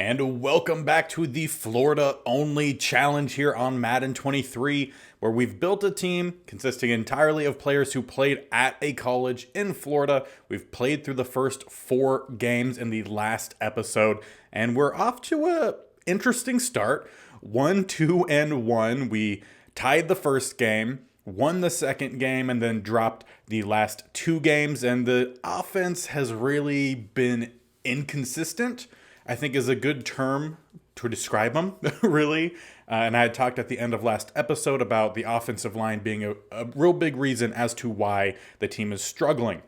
And welcome back to the Florida only challenge here on Madden 23, where we've built a team consisting entirely of players who played at a college in Florida. We've played through the first 4 games in the last episode, and we're off to a interesting start. 1-2-1. We tied the first game, won the second game, and then dropped the last 2 games, and the offense has really been inconsistent, I think is a good term to describe them, really. And I had talked at the end of last episode about the offensive line being a real big reason as to why the team is struggling.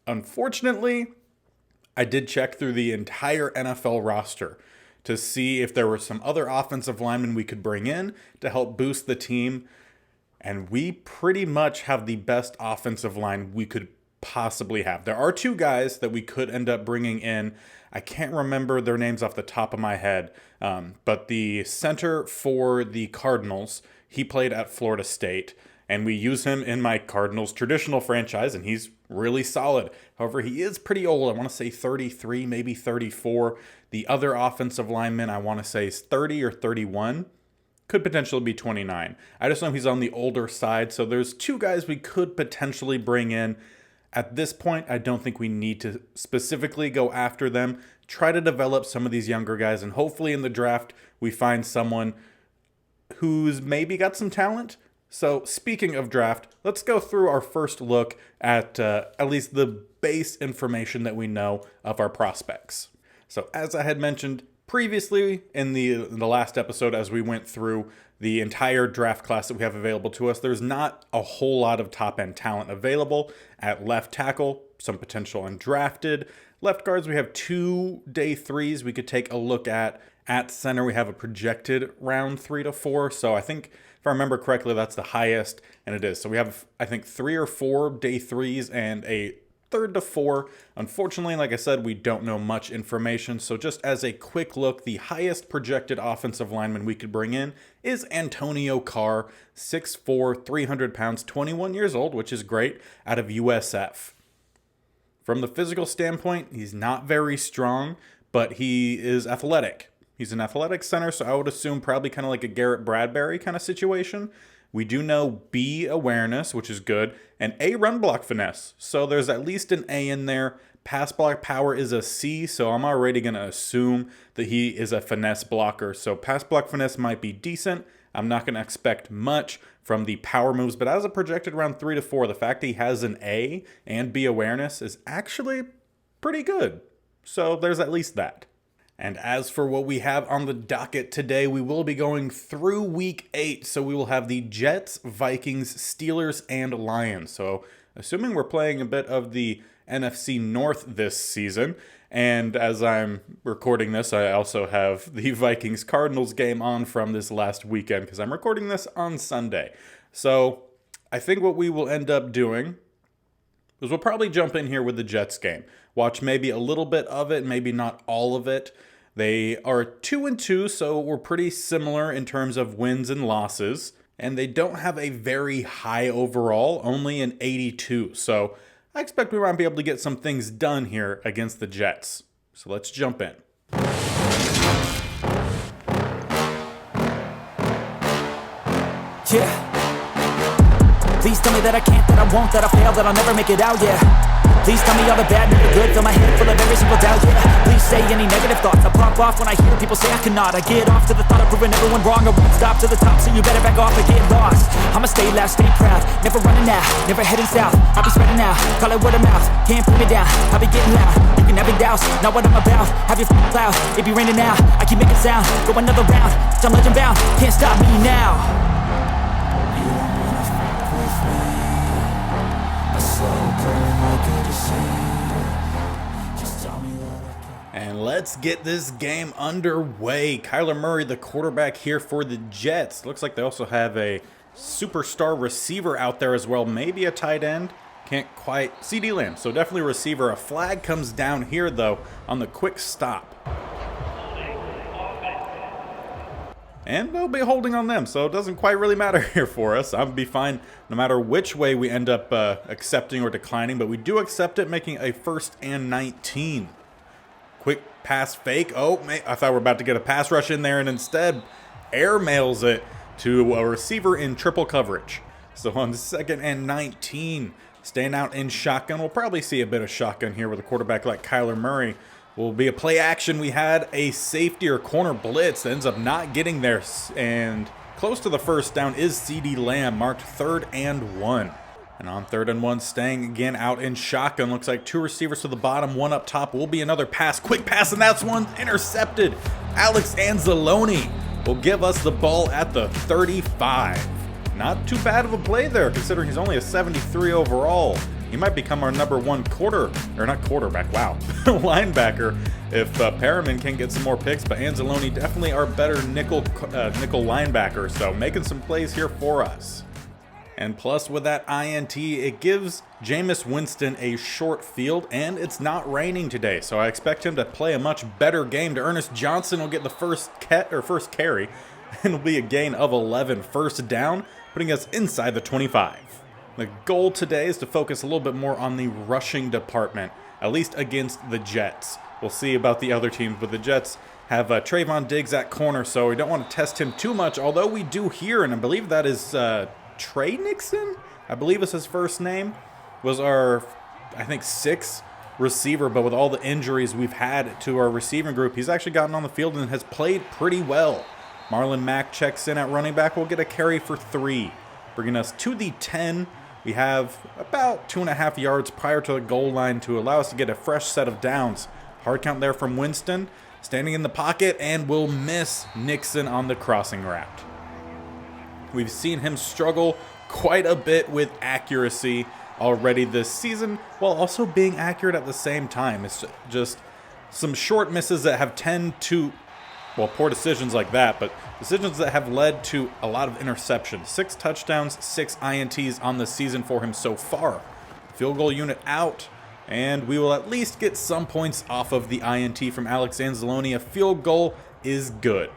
Unfortunately, I did check through the entire NFL roster to see if there were some other offensive linemen we could bring in to help boost the team. And we pretty much have the best offensive line we could possibly have. There are 2 guys that we could end up bringing in. I can't remember their names off the top of my head, but the center for the Cardinals, he played at Florida State, and we use him in my Cardinals traditional franchise, and he's really solid. However, he is pretty old. I want to say 33, maybe 34. The other offensive lineman, I want to say is 30 or 31. Could potentially be 29. I just know he's on the older side, so there's 2 guys we could potentially bring in. At this point, I don't think we need to specifically go after them. Try to develop some of these younger guys, and hopefully in the draft, we find someone who's maybe got some talent. So speaking of draft, let's go through our first look at least the base information that we know of our prospects. So as I had mentioned previously in the last episode, as we went through the entire draft class that we have available to us, there's not a whole lot of top-end talent available. At left tackle, some potential undrafted. Left guards, we have 2 day 3s we could take a look at. At center, we have a projected round 3 to 4. So I think, if I remember correctly, that's the highest, and it is. So we have, I think, 3 or 4 day 3s and a 3rd to 4. Unfortunately, like I said, we don't know much information. So just as a quick look, the highest projected offensive lineman we could bring in is Antonio Carr, 6'4", 300 pounds, 21 years old, which is great, out of USF. From the physical standpoint, he's not very strong, but he is athletic. He's an athletic center, so I would assume probably kind of like a Garrett Bradbury kind of situation. We do know B awareness, which is good, and A run block finesse. So there's at least an A in there. Pass block power is a C, so I'm already going to assume that he is a finesse blocker. So pass block finesse might be decent. I'm not going to expect much from the power moves, but as a projected round 3 to 4, the fact that he has an A and B awareness is actually pretty good. So there's at least that. And as for what we have on the docket today, we will be going through week 8. So we will have the Jets, Vikings, Steelers, and Lions. So assuming we're playing a bit of the NFC North this season, and as I'm recording this, I also have the Vikings-Cardinals game on from this last weekend because I'm recording this on Sunday. So I think what we will end up doing is we'll probably jump in here with the Jets game. Watch maybe a little bit of it, maybe not all of it. They are 2-2, so we're pretty similar in terms of wins and losses. And they don't have a very high overall, only an 82. So I expect we might be able to get some things done here against the Jets. So let's jump in. Yeah. Please tell me that I can't, that I won't, that I fail, that I'll never make it out, yeah. Please tell me all the bad, never good, fill my head full of every single doubt, yeah. Please say any negative thoughts, I pop off when I hear people say I cannot. I get off to the thought of proving everyone wrong, I won't stop to the top, so you better back off and get lost. I'ma stay loud, stay proud, never running out, never heading south. I'll be spreading out, call it word of mouth, can't put me down, I'll be getting loud. You can have it douse, not what I'm about, have your cloud, it be raining now, I keep making sound, go another round, I'm legend bound, can't stop me now. And let's get this game underway. Kyler Murray, the quarterback here for the Jets. Looks like they also have a superstar receiver out there as well. Maybe a tight end. Can't quite. CD Lamb, so definitely a receiver. A flag comes down here, though, on the quick stop. And they'll be holding on them, so it doesn't quite really matter here for us. I'll be fine no matter which way we end up accepting or declining, but we do accept it, making a 1st and 19. Quick pass fake. Oh, man, I thought we were about to get a pass rush in there, and instead airmails it to a receiver in triple coverage. So on 2nd and 19, staying out in shotgun. We'll probably see a bit of shotgun here with a quarterback like Kyler Murray. Will be a play action. We had a safety or corner blitz that ends up not getting there, and close to the first down is CeeDee Lamb, marked 3rd and 1. And on 3rd and 1, staying again out in shotgun. Looks like 2 receivers to the bottom, 1 up top. Will be another pass, quick pass, and that's one intercepted. Alex Anzalone will give us the ball at the 35. Not too bad of a play there, considering he's only a 73 overall. He might become our number 1 linebacker if Perriman can get some more picks, but Anzalone definitely our better nickel linebacker, so making some plays here for us. And plus with that INT, it gives Jamies Winston a short field, and it's not raining today, so I expect him to play a much better game. Ernest Johnson will get the first carry, and it'll be a gain of 11, first down, putting us inside the 25. The goal today is to focus a little bit more on the rushing department, at least against the Jets. We'll see about the other teams, but the Jets have Trayvon Diggs at corner, so we don't want to test him too much, although we do here, and I believe that is Trey Nixon, I believe is his first name, was our, I think, 6th receiver, but with all the injuries we've had to our receiving group, he's actually gotten on the field and has played pretty well. Marlon Mack checks in at running back. We'll get a carry for 3, bringing us to the 10. We have about 2.5 yards prior to the goal line to allow us to get a fresh set of downs. Hard count there from Winston, standing in the pocket, and will miss Nixon on the crossing route. We've seen him struggle quite a bit with accuracy already this season, while also being accurate at the same time. It's just some short misses that have poor decisions like that, but decisions that have led to a lot of interceptions. 6 touchdowns, 6 INTs on the season for him so far. Field goal unit out, and we will at least get some points off of the INT from Alex Anzalone. A field goal is good.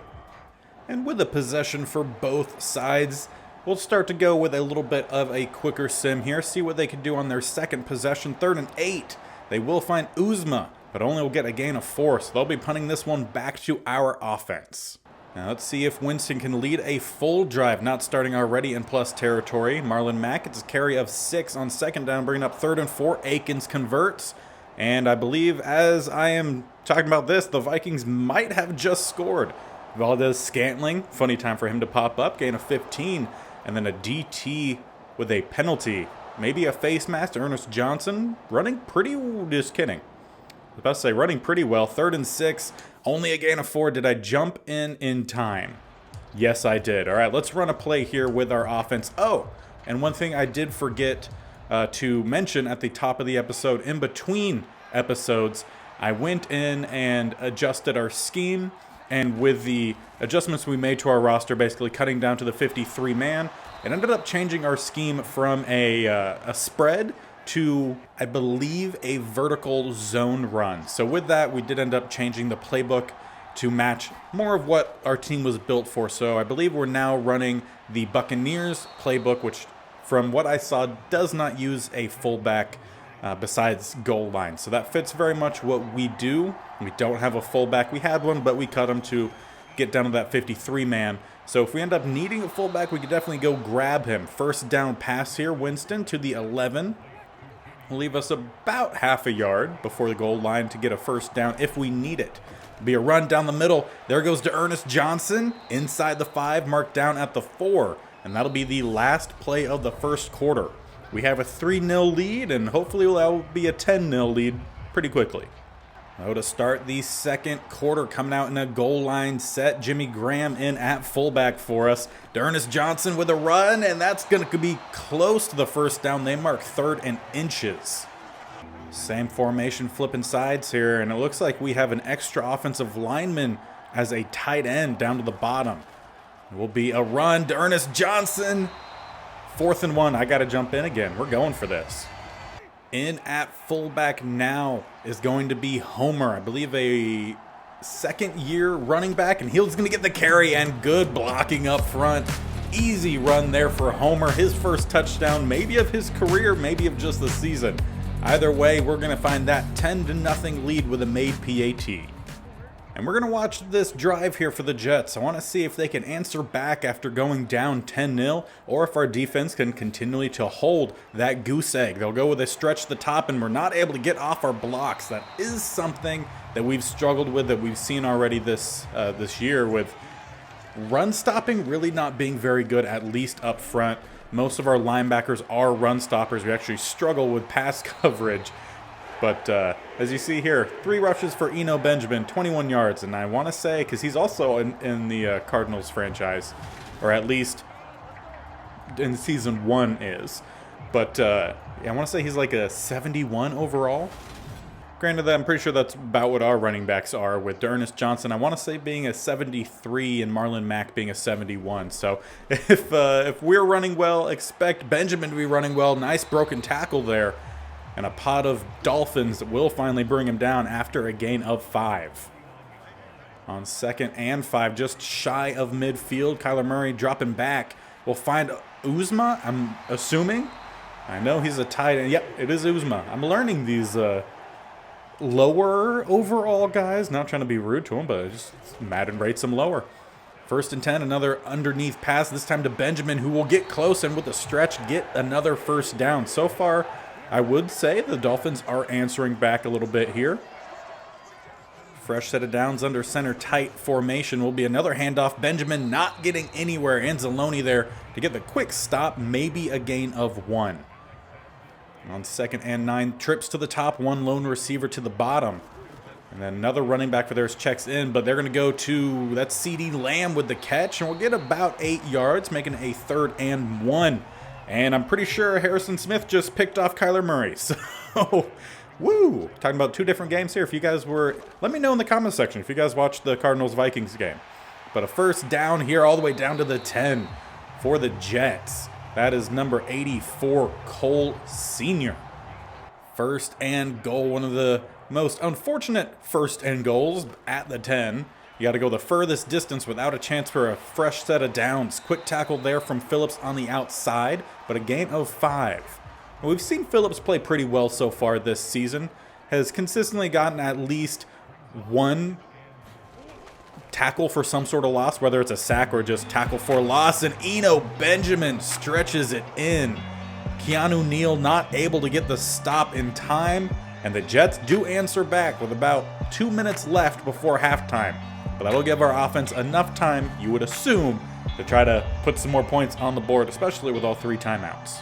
And with a possession for both sides, we'll start to go with a little bit of a quicker sim here, see what they can do on their second possession. 3rd and 8. They will find Uzma, but only will get a gain of 4, so they'll be punting this one back to our offense. Now let's see if Winston can lead a full drive, not starting already in plus territory. Marlon Mack gets a carry of 6 on 2nd down, bringing up 3rd and 4. Akins converts, and I believe as I am talking about this, the Vikings might have just scored. Valdez-Scantling, funny time for him to pop up, gain of 15, and then a DT with a penalty. Maybe a face mask to Ernest Johnson, running pretty, just kidding. I was about to say running pretty well. 3rd and 6, only a gain of 4. Did I jump in time? Yes, I did. All right, let's run a play here with our offense. Oh, and one thing I did forget to mention at the top of the episode, in between episodes, I went in and adjusted our scheme. And with the adjustments we made to our roster, basically cutting down to the 53-man, it ended up changing our scheme from a spread to, I believe, a vertical zone run. So with that, we did end up changing the playbook to match more of what our team was built for. So I believe we're now running the Buccaneers playbook, which from what I saw does not use a fullback besides goal line. So that fits very much what we do. We don't have a fullback. We had one, but we cut him to get down to that 53-man. So if we end up needing a fullback, we could definitely go grab him. First down pass here, Winston to the 11. Will leave us about half a yard before the goal line to get a first down if we need it. It'll be a run down the middle. There goes to Ernest Johnson inside the 5, marked down at the 4. And that'll be the last play of the first quarter. We have a 3-0 lead, and hopefully that will be a 10-0 lead pretty quickly. So to start the second quarter, coming out in a goal line set, Jimmy Graham in at fullback for us. Ernest Johnson with a run, and that's going to be close to the first down. They mark 3rd and inches. Same formation, flipping sides here, and it looks like we have an extra offensive lineman as a tight end down to the bottom. It will be a run to Ernest Johnson. 4th and 1. I got to jump in again. We're going for this. In at fullback now is going to be Homer. I believe a second-year running back, and he's going to get the carry, and good blocking up front. Easy run there for Homer. His first touchdown, maybe of his career, maybe of just the season. Either way, we're going to find that 10-0 lead with a made PAT. And we're going to watch this drive here for the Jets. I want to see if they can answer back after going down 10-0, or if our defense can continue to hold that goose egg. They'll go with a stretch to the top, and we're not able to get off our blocks. That is something that we've struggled with, that we've seen already this year, with run stopping really not being very good, at least up front. Most of our linebackers are run stoppers. We actually struggle with pass coverage. But as you see here, 3 rushes for Eno Benjamin, 21 yards. And I want to say, because he's also in the Cardinals franchise, or at least in season 1 is. But yeah, I want to say he's like a 71 overall. Granted, I'm pretty sure that's about what our running backs are, with D'Ernest Johnson, I want to say, being a 73 and Marlon Mack being a 71. So if we're running well, expect Benjamin to be running well. Nice broken tackle there. And a pod of Dolphins will finally bring him down after a gain of 5. On 2nd and 5, just shy of midfield, Kyler Murray dropping back. We'll find Uzma, I'm assuming. I know he's a tight end. Yep, it is Uzma. I'm learning these lower overall guys. Not trying to be rude to him, but just Madden rates him lower. 1st and 10, another underneath pass, this time to Benjamin, who will get close and with a stretch get another 1st down. So far, I would say the Dolphins are answering back a little bit here. Fresh set of downs under center tight formation will be another handoff. Benjamin not getting anywhere. Anzalone there to get the quick stop, maybe a gain of 1. On 2nd and 9, trips to the top, 1 lone receiver to the bottom. And then another running back for theirs checks in, but they're going to go to, that's CeeDee Lamb with the catch, and we'll get about 8 yards, making a 3rd and 1. And I'm pretty sure Harrison Smith just picked off Kyler Murray. So, woo! Talking about 2 different games here. If you guys were, let me know in the comment section if you guys watched the Cardinals-Vikings game. But a 1st down here all the way down to the 10 for the Jets. That is number 84, Cole Sr. 1st and goal, one of the most unfortunate 1st and goals at the 10. You got to go the furthest distance without a chance for a fresh set of downs. Quick tackle there from Phillips on the outside, but a gain of 5. We've seen Phillips play pretty well so far this season. Has consistently gotten at least 1 tackle for some sort of loss, whether it's a sack or just tackle for loss. And Eno Benjamin stretches it in. Keanu Neal not able to get the stop in time, and the Jets do answer back with about 2 minutes left before halftime. But that'll give our offense enough time, you would assume, to try to put some more points on the board, especially with all 3 timeouts.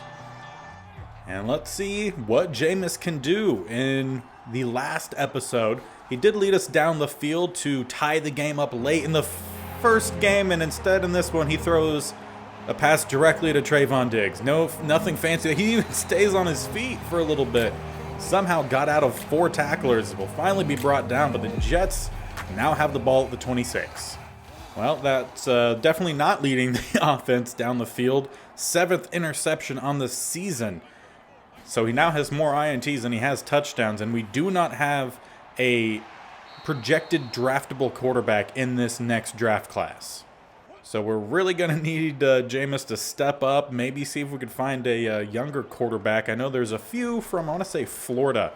And let's see what Jameis can do. In the last episode, he did lead us down the field to tie the game up late in the first game, and instead in this one he throws a pass directly to Trayvon Diggs. Nothing fancy. He even stays on his feet for a little bit. Somehow got out of 4 tacklers. Will finally be brought down, but the Jets now have the ball at the 26. Well, that's definitely not leading the offense down the field. 7th interception on the season. So he now has more INTs than he has touchdowns, and we do not have a projected draftable quarterback in this next draft class. So we're really going to need Jameis to step up, maybe see if we could find a younger quarterback. I know there's a few from, I want to say, Florida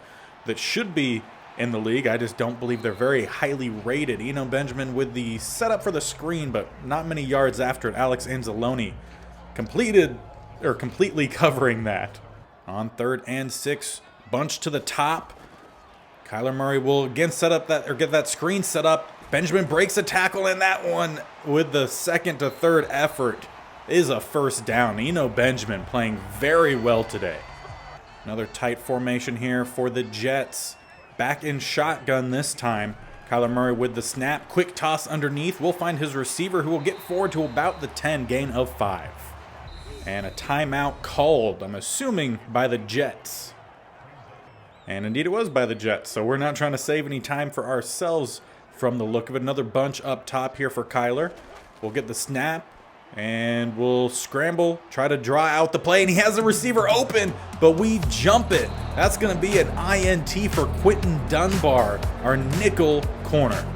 that should be in the league. I just don't believe they're very highly rated. Eno Benjamin with the setup for the screen, but not many yards after it. Alex Anzalone completely covering that. On 3rd and 6, bunch to the top. Kyler Murray will again set up that, or get that screen set up. Benjamin breaks a tackle, and that one with the 2nd to 3rd effort is a 1st down. Eno Benjamin playing very well today. Another tight formation here for the Jets. Back in shotgun this time. Kyler Murray with the snap. Quick toss underneath. We'll find his receiver, who will get forward to about the 10, gain of 5. And a timeout called, I'm assuming, by the Jets. And indeed it was by the Jets, so we're not trying to save any time for ourselves from the look of it. Another bunch up top here for Kyler. We'll get the snap, and we'll scramble, try to draw out the play, and he has the receiver open, but we jump it. That's going to be an INT for Quentin Dunbar, our nickel corner.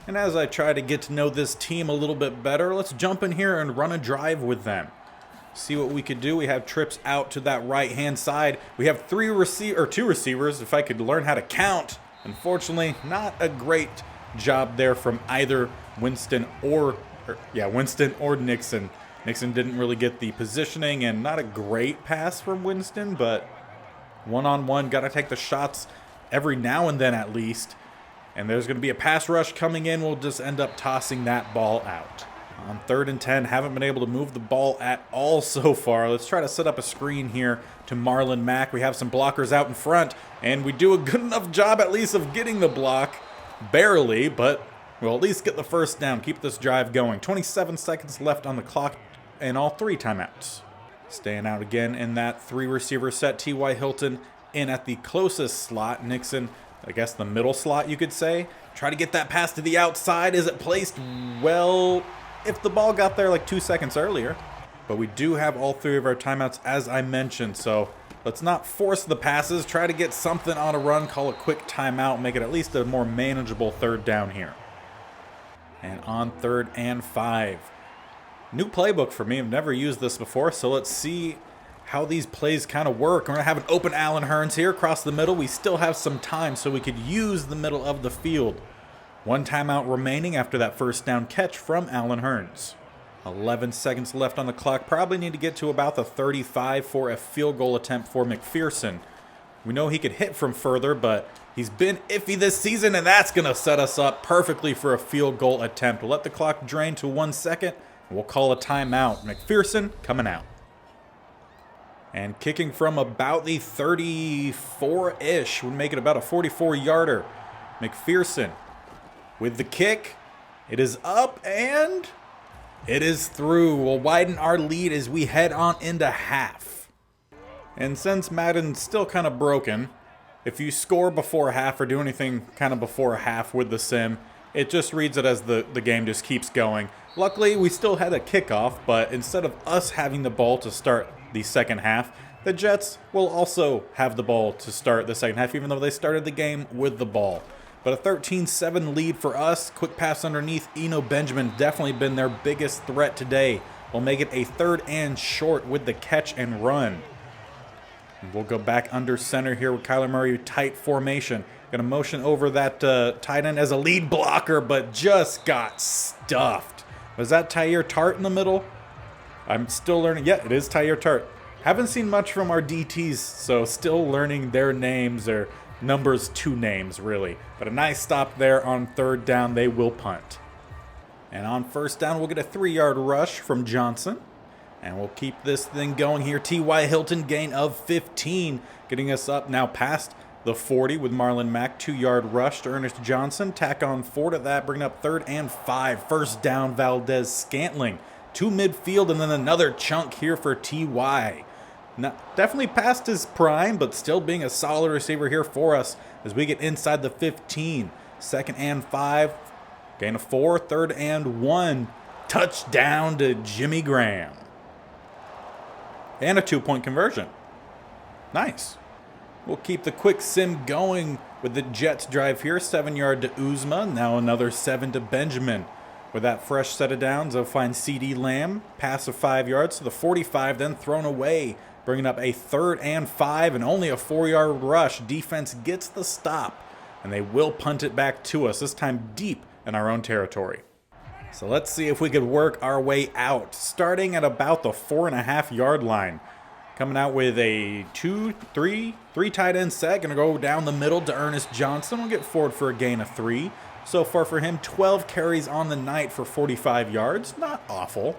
And as I try to get to know this team a little bit better, let's jump in here and run a drive with them. See what we could do. We have trips out to that right-hand side. We have 2 receivers, if I could learn how to count. Unfortunately, not a great job there from either Winston or Nixon. Nixon didn't really get the positioning, and not a great pass from Winston, but one-on-one, got to take the shots every now and then at least. And there's going to be a pass rush coming in. We'll just end up tossing that ball out. On 3rd and 10, haven't been able to move the ball at all so far. Let's try to set up a screen here to Marlon Mack. We have some blockers out in front, and we do a good enough job at least of getting the block. Barely, but we'll at least get the first down. Keep this drive going. 27 seconds left on the clock and all 3 timeouts. Staying out again in that 3-receiver set. T.Y. Hilton in at the closest slot. Nixon, I guess the middle slot you could say. Try to get that pass to the outside. Is it placed? Well, if the ball got there like 2 seconds earlier. But we do have all 3 of our timeouts as I mentioned, so let's not force the passes. Try to get something on a run, call a quick timeout, make it at least a more manageable 3rd down here. And on 3rd and 5. New playbook for me. I've never used this before, so let's see how these plays kind of work. We're going to have an open Allen Hurns here across the middle. We still have some time, so we could use the middle of the field. 1 timeout remaining after that first down catch from Allen Hurns. 11 seconds left on the clock. Probably need to get to about the 35 for a field goal attempt for McPherson. We know he could hit from further, but he's been iffy this season, and that's going to set us up perfectly for a field goal attempt. We'll let the clock drain to 1 second, and we'll call a timeout. McPherson coming out. And kicking from about the 34-ish would make it about a 44-yarder. McPherson with the kick. It is up, and it is through. We'll widen our lead as we head on into half. And since Madden's still kind of broken, if you score before half or do anything kind of before half with the sim, it just reads it as the game just keeps going. Luckily, we still had a kickoff, but instead of us having the ball to start the second half, the Jets will also have the ball to start the second half, even though they started the game with the ball. But a 13-7 lead for us. Quick pass underneath. Eno Benjamin definitely been their biggest threat today. We'll make it a 3rd and short with the catch and run. And we'll go back under center here with Kyler Murray, tight formation. Gonna motion over that tight end as a lead blocker, but just got stuffed. Was that Tyre Tart in the middle? I'm still learning. Yeah, it is Tyre Tart. Haven't seen much from our DTs, so still learning their names, or numbers 2 names, really. But a nice stop there on 3rd down. They will punt. And on 1st down, we'll get a 3-yard rush from Johnson. And we'll keep this thing going here. T.Y. Hilton, gain of 15, getting us up now past the 40 with Marlon Mack. 2-yard rush to Ernest Johnson. Tack on 4 to that, bringing up 3rd and 5. 1st down, Valdez Scantling to midfield, and then another chunk here for T.Y. Now, definitely past his prime, but still being a solid receiver here for us as we get inside the 15. 2nd and 5. Gain of 4. 3rd and 1. Touchdown to Jimmy Graham. And a 2-point conversion. Nice. We'll keep the quick sim going with the Jets drive here. 7-yard to Uzma. Now another 7 to Benjamin. With that fresh set of downs, they'll find C.D. Lamb. Pass of 5 yards to the 45, then thrown away. Bringing up a 3rd and 5 and only a 4-yard rush. Defense gets the stop, and they will punt it back to us, this time deep in our own territory. So let's see if we could work our way out. Starting at about the 4.5-yard line. Coming out with a 3 tight end set. Going to go down the middle to Ernest Johnson. We'll get forward for a gain of 3. So far for him, 12 carries on the night for 45 yards. Not awful.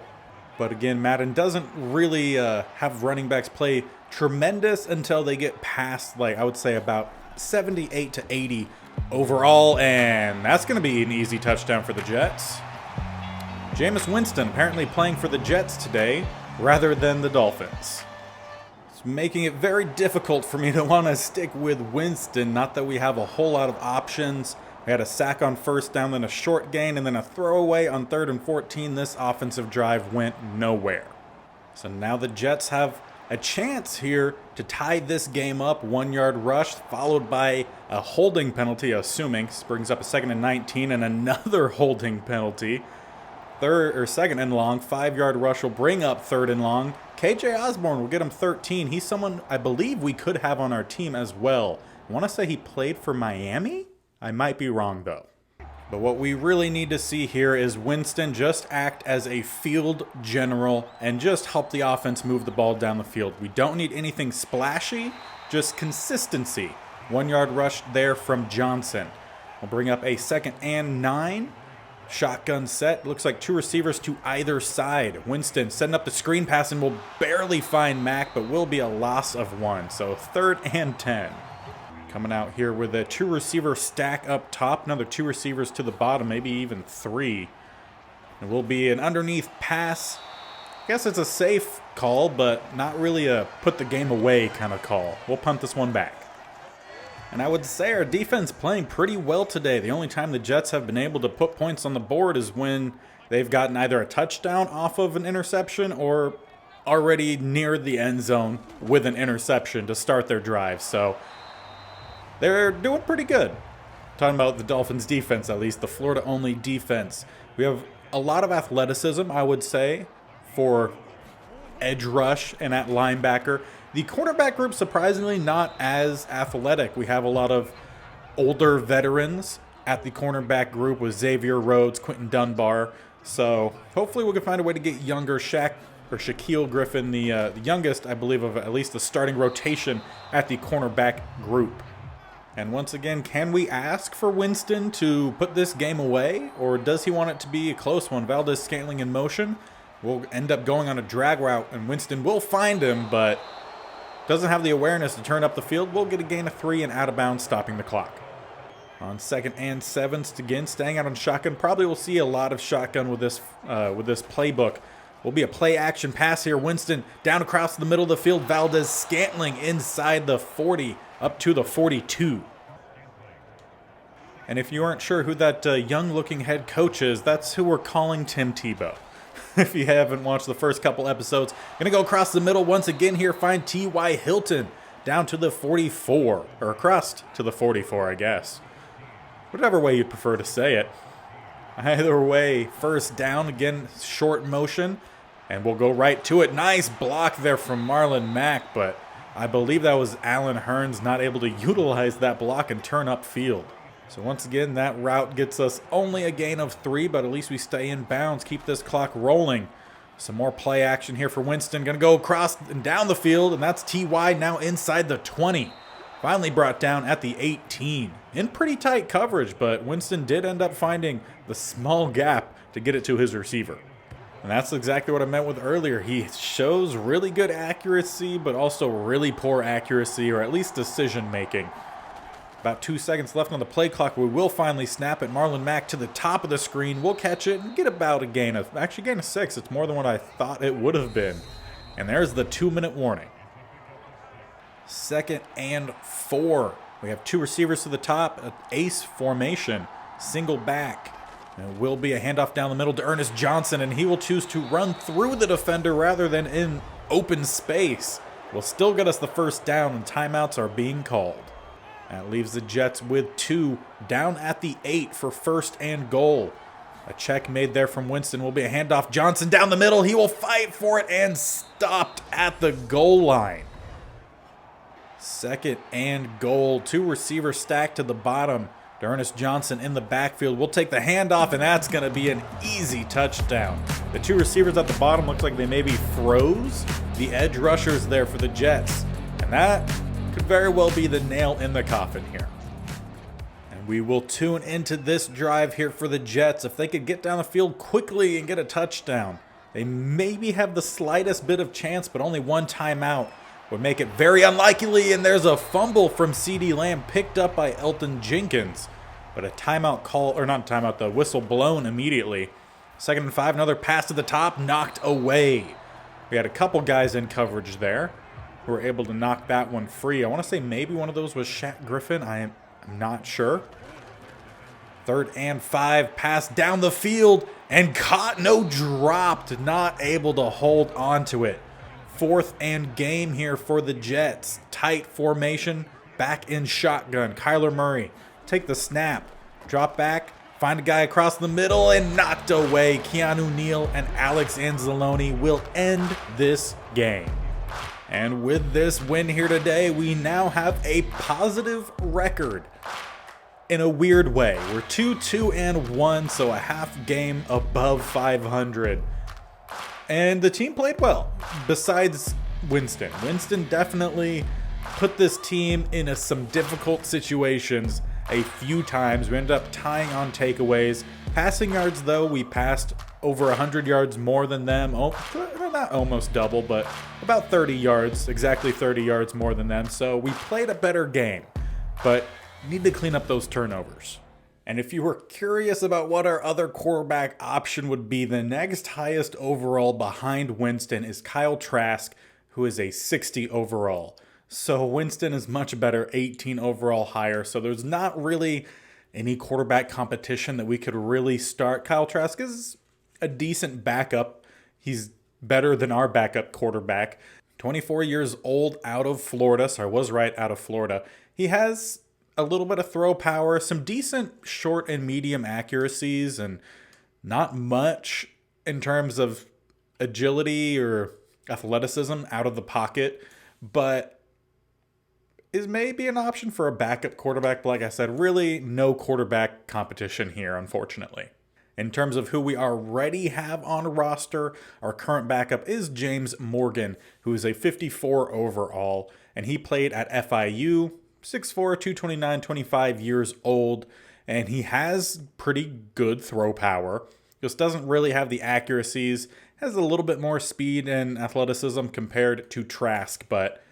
But again, Madden doesn't really have running backs play tremendous until they get past, like, I would say about 78 to 80 overall. And that's going to be an easy touchdown for the Jets. Jamies Winston apparently playing for the Jets today rather than the Dolphins. It's making it very difficult for me to want to stick with Winston. Not that we have a whole lot of options. We had a sack on 1st down, then a short gain, and then a throwaway on 3rd and 14. This offensive drive went nowhere. So now the Jets have a chance here to tie this game up. 1-yard rush followed by a holding penalty, assuming. This brings up a 2nd and 19 and another holding penalty. 2nd and long. 5-yard rush will bring up 3rd and long. KJ Osborne will get him 13. He's someone I believe we could have on our team as well. I want to say he played for Miami. I might be wrong though. But what we really need to see here is Winston just act as a field general and just help the offense move the ball down the field. We don't need anything splashy, just consistency. 1 yard rush there from Johnson. We'll bring up a 2nd and 9. Shotgun set. Looks like 2 receivers to either side. Winston setting up the screen pass and will barely find Mack, but will be a loss of 1. So 3rd and 10. Coming out here with a 2 receiver stack up top. Another 2 receivers to the bottom, maybe even 3. It will be an underneath pass. I guess it's a safe call, but not really a put the game away kind of call. We'll punt this one back. And I would say our defense playing pretty well today. The only time the Jets have been able to put points on the board is when they've gotten either a touchdown off of an interception or already near the end zone with an interception to start their drive. So they're doing pretty good. Talking about the Dolphins defense, at least the Florida-only defense. We have a lot of athleticism, I would say, for edge rush and at linebacker. The cornerback group, surprisingly, not as athletic. We have a lot of older veterans at the cornerback group with Xavier Rhodes, Quentin Dunbar. So hopefully we can find a way to get younger. Shaquille Griffin, the youngest, I believe, of at least the starting rotation at the cornerback group. And once again, can we ask for Winston to put this game away? Or does he want it to be a close one? Valdez-Scantling in motion. We'll end up going on a drag route, and Winston will find him, but doesn't have the awareness to turn up the field. We'll get a gain of 3 and out of bounds, stopping the clock. On 2nd and 7, again, staying out on shotgun. Probably will see a lot of shotgun with this playbook. Will be a play action pass here. Winston down across the middle of the field. Valdez-Scantling inside the 40, up to the 42. And if you aren't sure who that young-looking head coach is, that's who we're calling Tim Tebow. If you haven't watched the first couple episodes, going to go across the middle once again here, find T.Y. Hilton down to the 44, or across to the 44, I guess. Whatever way you prefer to say it. Either way, first down, again, short motion, and we'll go right to it. Nice block there from Marlon Mack, but I believe that was Allen Hurns not able to utilize that block and turn upfield. So once again, that route gets us only a gain of 3, but at least we stay in bounds, keep this clock rolling. Some more play action here for Winston. Going to go across and down the field, and that's T.Y. now inside the 20. Finally brought down at the 18. In pretty tight coverage, but Winston did end up finding the small gap to get it to his receiver. And that's exactly what I meant with earlier. He shows really good accuracy, but also really poor accuracy, or at least decision making. About 2 seconds left on the play clock. We will finally snap it. Marlon Mack to the top of the screen. We'll catch it and get about a gain of 6. It's more than what I thought it would have been. And there's the 2-minute warning. 2nd and 4. We have 2 receivers to the top. An ace formation. Single back. And it will be a handoff down the middle to Ernest Johnson, and he will choose to run through the defender rather than in open space. Will still get us the first down, and timeouts are being called. That leaves the Jets with 2 down at the 8 for 1st and goal. A check made there from Winston will be a handoff. Johnson down the middle. He will fight for it and stopped at the goal line. 2nd and goal. 2 receivers stacked to the bottom. Ernest Johnson in the backfield. We'll take the handoff, and that's going to be an easy touchdown. The 2 receivers at the bottom look like they maybe froze the edge rushers there for the Jets. And that could very well be the nail in the coffin here. And we will tune into this drive here for the Jets. If they could get down the field quickly and get a touchdown, they maybe have the slightest bit of chance, but only 1 timeout would make it very unlikely. And there's a fumble from CeeDee Lamb picked up by Elton Jenkins. But a timeout call, or not timeout, the whistle blown immediately. 2nd and 5, another pass to the top, knocked away. We had a couple guys in coverage there who were able to knock that one free. I want to say maybe one of those was Shaq Griffin. I'm not sure. 3rd and 5, pass down the field and caught, no, dropped, not able to hold on to it. 4th and game here for the Jets. Tight formation, back in shotgun. Kyler Murray, take the snap, drop back, find a guy across the middle, and knocked away. Keanu Neal and Alex Anzalone will end this game. And with this win here today, we now have a positive record in a weird way. We're 2-2-1, so a half game above 500. And the team played well, besides Winston. Winston definitely put this team in some difficult situations a few times. We ended up tying on takeaways. Passing yards, though, we passed over 100 yards more than them. Oh, not almost double, but about 30 yards, exactly 30 yards more than them. So we played a better game, but need to clean up those turnovers. And if you were curious about what our other quarterback option would be, the next highest overall behind Winston is Kyle Trask, who is a 60 overall. So Winston is much better, 18 overall higher. So there's not really any quarterback competition that we could really start. Kyle Trask is a decent backup. He's better than our backup quarterback. 24 years old, out of Florida. So I was right, out of Florida. He has a little bit of throw power, some decent short and medium accuracies, and not much in terms of agility or athleticism out of the pocket, but is maybe an option for a backup quarterback. But like I said, really no quarterback competition here, unfortunately. In terms of who we already have on a roster, our current backup is James Morgan, who is a 54 overall, and he played at FIU, 6'4", 229, 25 years old, and he has pretty good throw power. Just doesn't really have the accuracies, has a little bit more speed and athleticism compared to Trask, but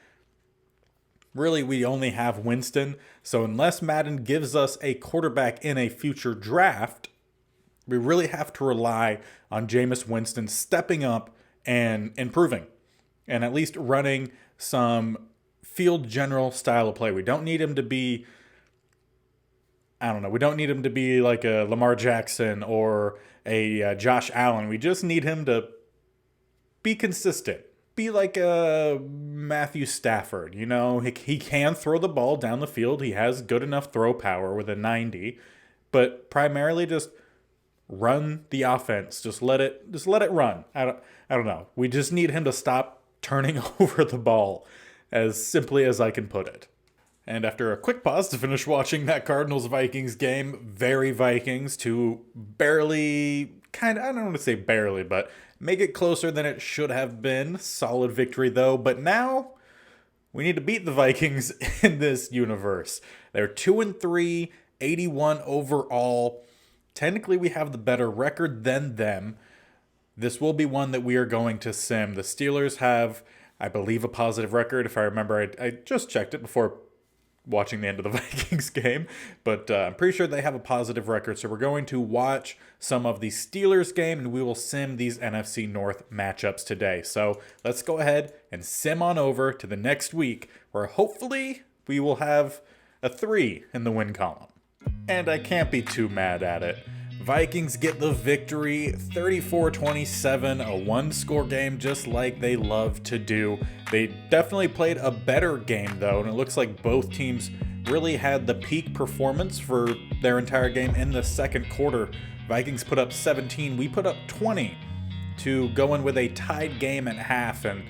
really we only have Winston, so unless Madden gives us a quarterback in a future draft, we really have to rely on Jameis Winston stepping up and improving, and at least running some field general style of play. We don't need him to be, we don't need him to be like a Lamar Jackson or a Josh Allen. We just need him to be consistent. Be like a Matthew Stafford, He can throw the ball down the field. He has good enough throw power with a 90, but primarily just run the offense. Just let it run. I don't know. We just need him to stop turning over the ball, as simply as I can put it. And after a quick pause to finish watching that Cardinals-Vikings game, very Vikings to barely, I don't want to say barely, but make it closer than it should have been. Solid victory, though. But now we need to beat the Vikings in this universe. They're 2-3, 81 overall. Technically, we have the better record than them. This will be one that we are going to sim. The Steelers have, I believe, a positive record. If I remember, I just checked it before watching the end of the Vikings game, but I'm pretty sure they have a positive record. So we're going to watch some of the Steelers game, and we will sim these NFC North matchups today. So let's go ahead and sim on over to the next week, where hopefully we will have a 3 in the win column. And I can't be too mad at it. Vikings get the victory, 34-27, a one-score game just like they love to do. They definitely played a better game, though, and it looks like both teams really had the peak performance for their entire game in the second quarter. Vikings put up 17, we put up 20 to go in with a tied game at half, and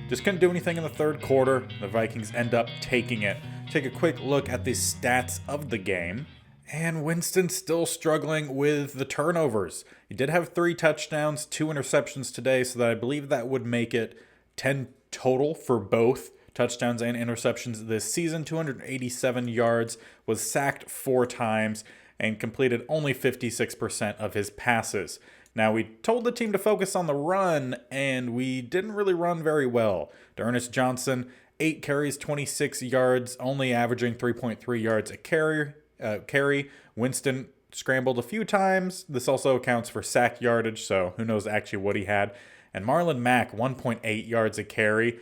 just couldn't do anything in the third quarter. The Vikings end up taking it. Take a quick look at the stats of the game. And Winston still struggling with the turnovers. He did have 3 touchdowns, 2 interceptions today, so that I believe that would make it 10 total for both touchdowns and interceptions this season. 287 yards, was sacked 4 times, and completed only 56% of his passes. Now, we told the team to focus on the run, and we didn't really run very well. D'Ernest Johnson, 8 carries, 26 yards, only averaging 3.3 yards a carry. Winston scrambled a few times. This also accounts for sack yardage, so who knows actually what he had. And Marlon Mack, 1.8 yards a carry.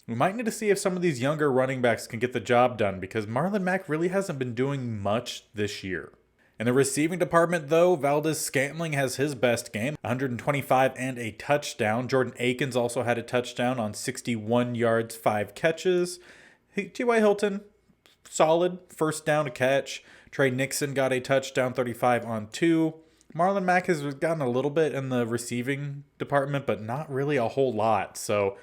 We might need to see if some of these younger running backs can get the job done, because Marlon Mack really hasn't been doing much this year. In the receiving department, though, Valdez-Scantling has his best game, 125 and a touchdown. Jordan Akins also had a touchdown on 61 yards, 5 catches. T.Y. Hilton, solid, first down, a catch. Trey Nixon got a touchdown, 35 on 2. Marlon Mack has gotten a little bit in the receiving department, but not really a whole lot. So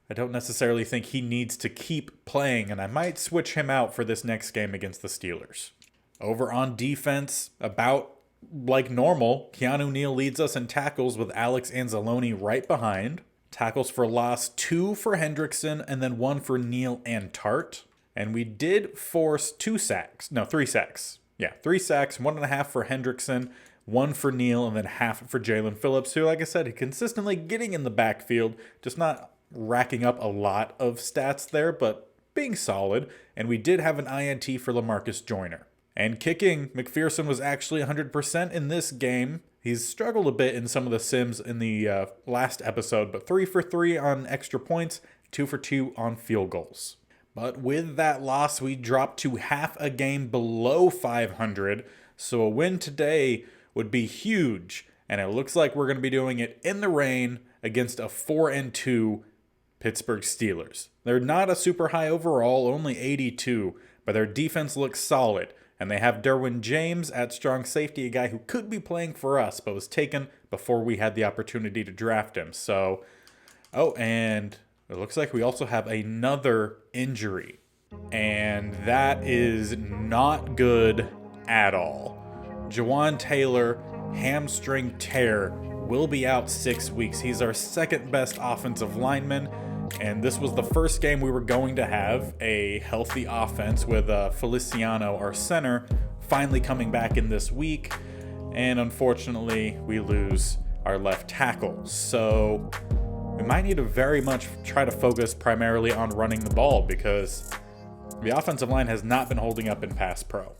I don't necessarily think he needs to keep playing, and I might switch him out for this next game against the Steelers. Over on defense, about like normal, Keanu Neal leads us in tackles with Alex Anzalone right behind. Tackles for loss, 2 for Hendrickson and then 1 for Neal and Tart. And we did force 3 sacks. Yeah, 3 sacks, 1.5 for Hendrickson, 1 for Neal, and then half for Jalen Phillips, who, like I said, consistently getting in the backfield, just not racking up a lot of stats there, but being solid. And we did have an INT for LaMarcus Joyner. And kicking, McPherson was actually 100% in this game. He's struggled a bit in some of the sims in the last episode, but 3 for 3 on extra points, 2 for 2 on field goals. But with that loss, we dropped to half a game below 500, so a win today would be huge, and it looks like we're going to be doing it in the rain against a 4-2 Pittsburgh Steelers. They're not a super high overall, only 82, but their defense looks solid. And they have Derwin James at strong safety, a guy who could be playing for us, but was taken before we had the opportunity to draft him. So, and it looks like we also have another injury. And that is not good at all. Jawan Taylor, hamstring tear, will be out 6 weeks. He's our second best offensive lineman. And this was the first game we were going to have a healthy offense with Feliciano, our center, finally coming back in this week. And unfortunately, we lose our left tackle. So we might need to very much try to focus primarily on running the ball because the offensive line has not been holding up in pass pro.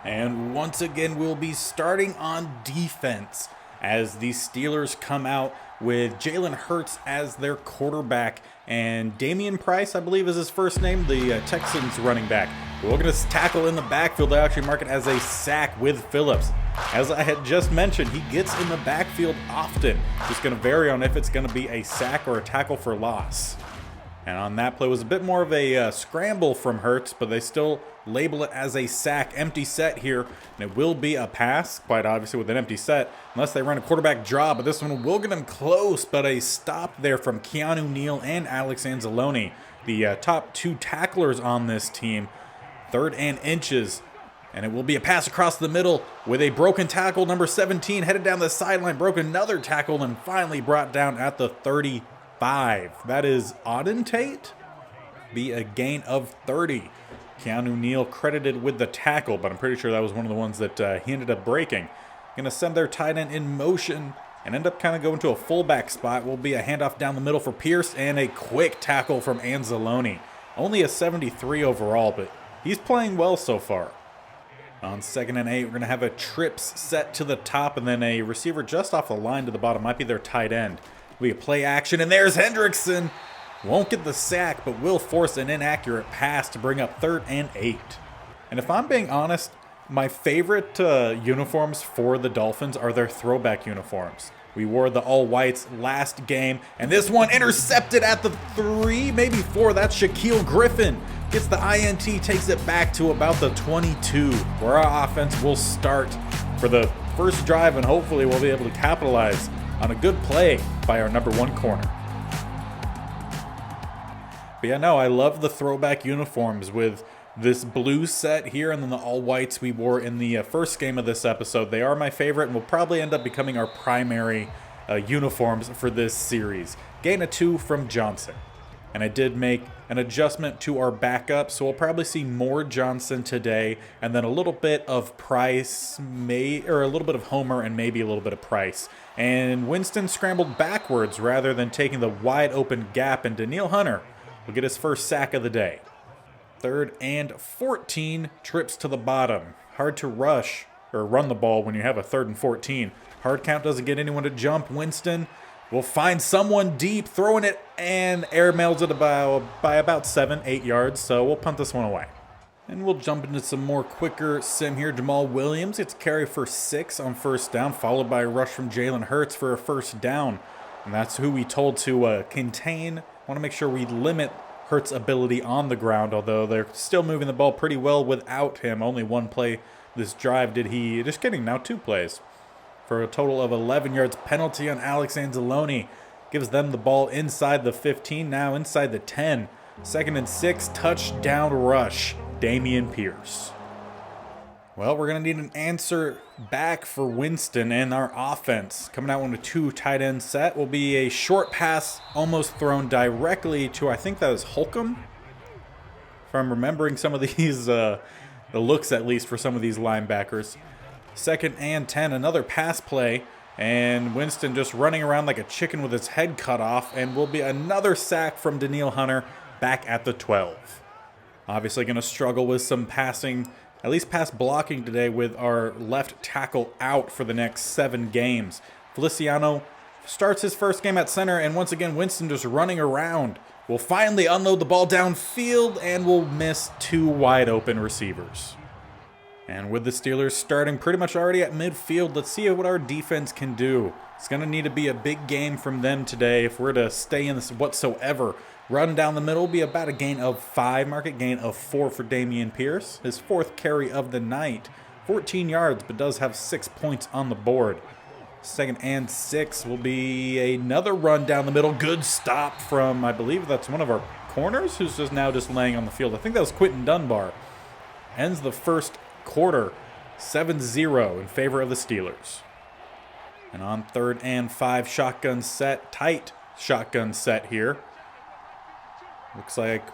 And once again, we'll be starting on defense as the Steelers come out with Jalen Hurts as their quarterback and Damian Price, I believe is his first name, the Texans running back. We're going to tackle in the backfield. They actually mark it as a sack with Phillips. As I had just mentioned, he gets in the backfield often. Just going to vary on if it's going to be a sack or a tackle for loss. And on that play was a bit more of a scramble from Hurts, but they still label it as a sack. Empty set here, and it will be a pass, quite obviously with an empty set, unless they run a quarterback draw. But this one will get them close, but a stop there from Keanu Neal and Alex Anzalone, the top 2 tacklers on this team. 3rd and inches, and it will be a pass across the middle with a broken tackle. Number 17 headed down the sideline, broke another tackle, and finally brought down at the 35. That is Auden Tate. Be a gain of 30. Keanu Neal credited with the tackle, but I'm pretty sure that was one of the ones that he ended up breaking. Going to send their tight end in motion and end up kind of going to a fullback spot. Will be a handoff down the middle for Pierce and a quick tackle from Anzalone. Only a 73 overall, but he's playing well so far. On 2nd and 8, we're going to have a trips set to the top and then a receiver just off the line to the bottom. Might be their tight end. We play action, and there's Hendrickson. Won't get the sack, but will force an inaccurate pass to bring up 3rd and 8. And if I'm being honest, my favorite uniforms for the Dolphins are their throwback uniforms. We wore the all-whites last game, and this one intercepted at the 3, maybe 4. That's Shaquille Griffin. Gets the INT, takes it back to about the 22, where our offense will start for the first drive, and hopefully we'll be able to capitalize on a good play by our number 1 corner. But yeah, no, I love the throwback uniforms with this blue set here and then the all whites we wore in the first game of this episode. They are my favorite and will probably end up becoming our primary uniforms for this series. Gain of 2 from Johnson. And I did make an adjustment to our backup, so we'll probably see more Johnson today, and then a little bit of Price, or a little bit of Homer, and maybe a little bit of Price. And Winston scrambled backwards rather than taking the wide open gap, and Danielle Hunter will get his first sack of the day. 3rd and 14, trips to the bottom. Hard to rush or run the ball when you have a 3rd and 14. Hard count doesn't get anyone to jump. Winston will find someone deep, throwing it, and air mails it by about 7-8 yards, so we'll punt this one away. And we'll jump into some more quicker sim here. Jamal Williams gets carry for 6 on 1st down, followed by a rush from Jalen Hurts for a 1st down. And that's who we told to contain. Want to make sure we limit Hurts' ability on the ground, although they're still moving the ball pretty well without him. Only 1 play this drive did he, just kidding, now 2 plays. For a total of 11 yards. Penalty on Alex Anzalone. Gives them the ball inside the 15, now inside the 10. 2nd and 6, touchdown rush. Dameon Pierce. Well, we're going to need an answer back for Winston and our offense. Coming out on a 2 tight end set will be a short pass almost thrown directly to, I think that is Holcomb. If I'm remembering some of these, the looks at least for some of these linebackers. 2nd and 10, another pass play. And Winston just running around like a chicken with his head cut off. And will be another sack from Daniil Hunter back at the 12. Obviously going to struggle with some passing, at least pass blocking today with our left tackle out for the next 7 games. Feliciano starts his first game at center, and once again, Winston just running around. Will finally unload the ball downfield and will miss 2 wide open receivers. And with the Steelers starting pretty much already at midfield, let's see what our defense can do. It's going to need to be a big game from them today if we're to stay in this whatsoever. Run down the middle will be about a gain of 5, market gain of 4 for Dameon Pierce. His 4th carry of the night. 14 yards, but does have 6 points on the board. 2nd and 6 will be another run down the middle. Good stop from, I believe that's one of our corners who's just now laying on the field. I think that was Quentin Dunbar. Ends the first quarter 7-0 in favor of the Steelers. And on 3rd and 5, shotgun set, tight shotgun set here. Looks like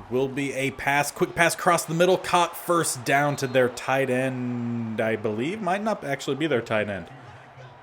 will be a pass, quick pass across the middle, caught first down to their tight end, I believe. Might not actually be their tight end.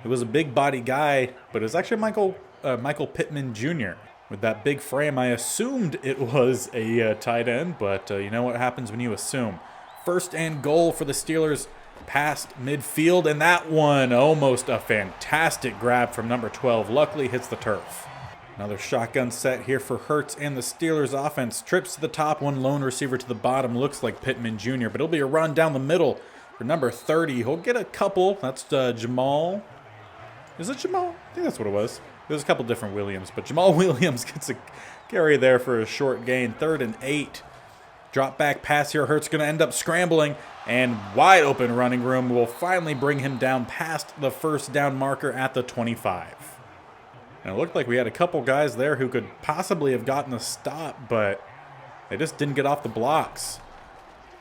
It was a big body guy, but it's actually Michael Pittman Jr. With that big frame, I assumed it was a tight end, but you know what happens when you assume. 1st and goal for the Steelers past midfield, and that one almost a fantastic grab from number 12. Luckily hits the turf. Another shotgun set here for Hurts and the Steelers offense. Trips to the top, one lone receiver to the bottom. Looks like Pittman Jr., but it'll be a run down the middle for number 30. He'll get a couple. That's Jamal. Is it Jamal? I think that's what it was. There's a couple different Williams, but Jamal Williams gets a carry there for a short gain. 3rd and 8. Drop back pass here. Hurts going to end up scrambling, and wide open running room will finally bring him down past the first down marker at the 25. And it looked like we had a couple guys there who could possibly have gotten a stop, but they just didn't get off the blocks.